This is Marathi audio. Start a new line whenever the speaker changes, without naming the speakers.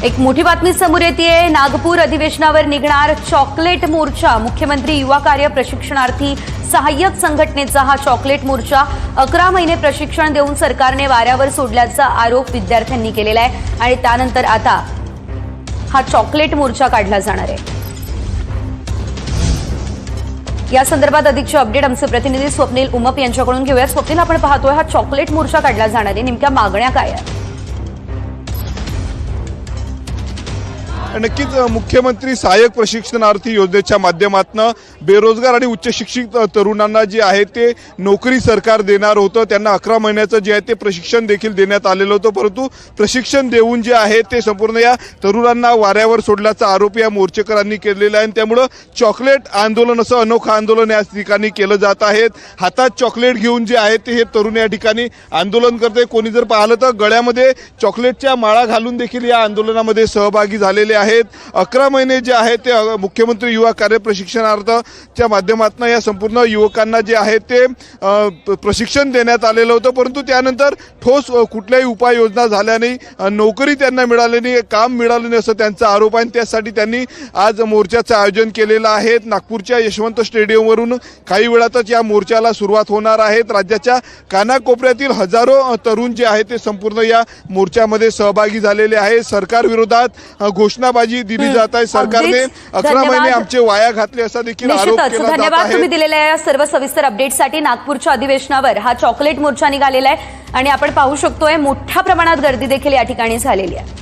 एक मोठी बातमी समोर येतेय। नागपूर अधिवेशनावर निघणार चॉकलेट मोर्चा। मुख्यमंत्री युवा कार्य प्रशिक्षणार्थी सहाय्यक संघटनेचा हा चॉकलेट मोर्चा 11 महिने प्रशिक्षण देऊन सरकारने वाऱ्यावर सोडल्याचा आरोप विद्यार्थ्यांनी केलेला आहे आणि त्यानंतर आता हा चॉकलेट मोर्चा काढला जाणार आहे। या संदर्भात अधिकचे अपडेट आमचे प्रतिनिधी स्वप्नील उमप यांच्याकडून घेऊया। स्वप्नील, आपण पाहतोय हा चॉकलेट मोर्चा काढला जाणार आहे, नेमक्या मागण्या काय आहेत?
नक्कीच मुख्यमंत्री सहाय्यक प्रशिक्षणार्थी योजनेच्या माध्यमातून बेरोजगार आणि उच्च शिक्षित तरुणांना जे आहे ते नोकरी सरकार देणार होतं। त्यांना 11 महिन्याचं जे आहे ते प्रशिक्षण देखील देण्यात आलेलं होतं, परंतु प्रशिक्षण देऊन जे आहे ते संपूर्ण या तरुणांना वाऱ्यावर सोडल्याचा आरोप या मोर्चेकरांनी केलेला आहे। त्यामुळे चॉकलेट आंदोलन असं अनोखं आंदोलन या ठिकाणी केलं जात आहे। हातात चॉकलेट घेऊन जे आहे ते हे तरुण या ठिकाणी आंदोलन करते। कोणी जर पाहिलं तर गळ्यामध्ये चॉकलेटच्या माळा घालून देखील या आंदोलनामध्ये सहभागी झालेले आहेत। 11 महिने जे आहे ते मुख्यमंत्री युवा कार्य प्रशिक्षणार्थीच्या माध्यमातून या संपूर्ण युवकांना जे आहे ते प्रशिक्षण देण्यात आलेलं होतं, परंतु त्यानंतर ठोस कुठल्याही उपाययोजना झाल्या नाही, नोकरी त्यांना मिळाली नाही, काम मिळालं नाही असं त्यांचा आरोप आहे। त्यासाठी त्यांनी आज मोर्चाचं आयोजन केलेलं आहे। नागपूरच्या यशवंत स्टेडियमवरून काही वेळातच या मोर्चाला सुरुवात होणार आहे। राज्याच्या कानाकोपऱ्यातील हजारो तरुण जे आहे ते संपूर्ण या मोर्चामध्ये सहभागी झालेले आहे। सरकार विरोधात घोषणाबाजी दिली जात आहे। सरकारने 11 महिने आमचे वाया घातले असा देखील आरोप केला जात आहे।
धन्यवाद तुम्ही दिलेल्या या सर्व सविस्तर अपडेटसाठी। नागपूरच्या अधिवेशनावर हा चॉकलेट मोर्चा निघालेला आहे आणि आपण पाहू शकतोय मोठ्या प्रमाणात गर्दी देखील या ठिकाणी झालेली आहे।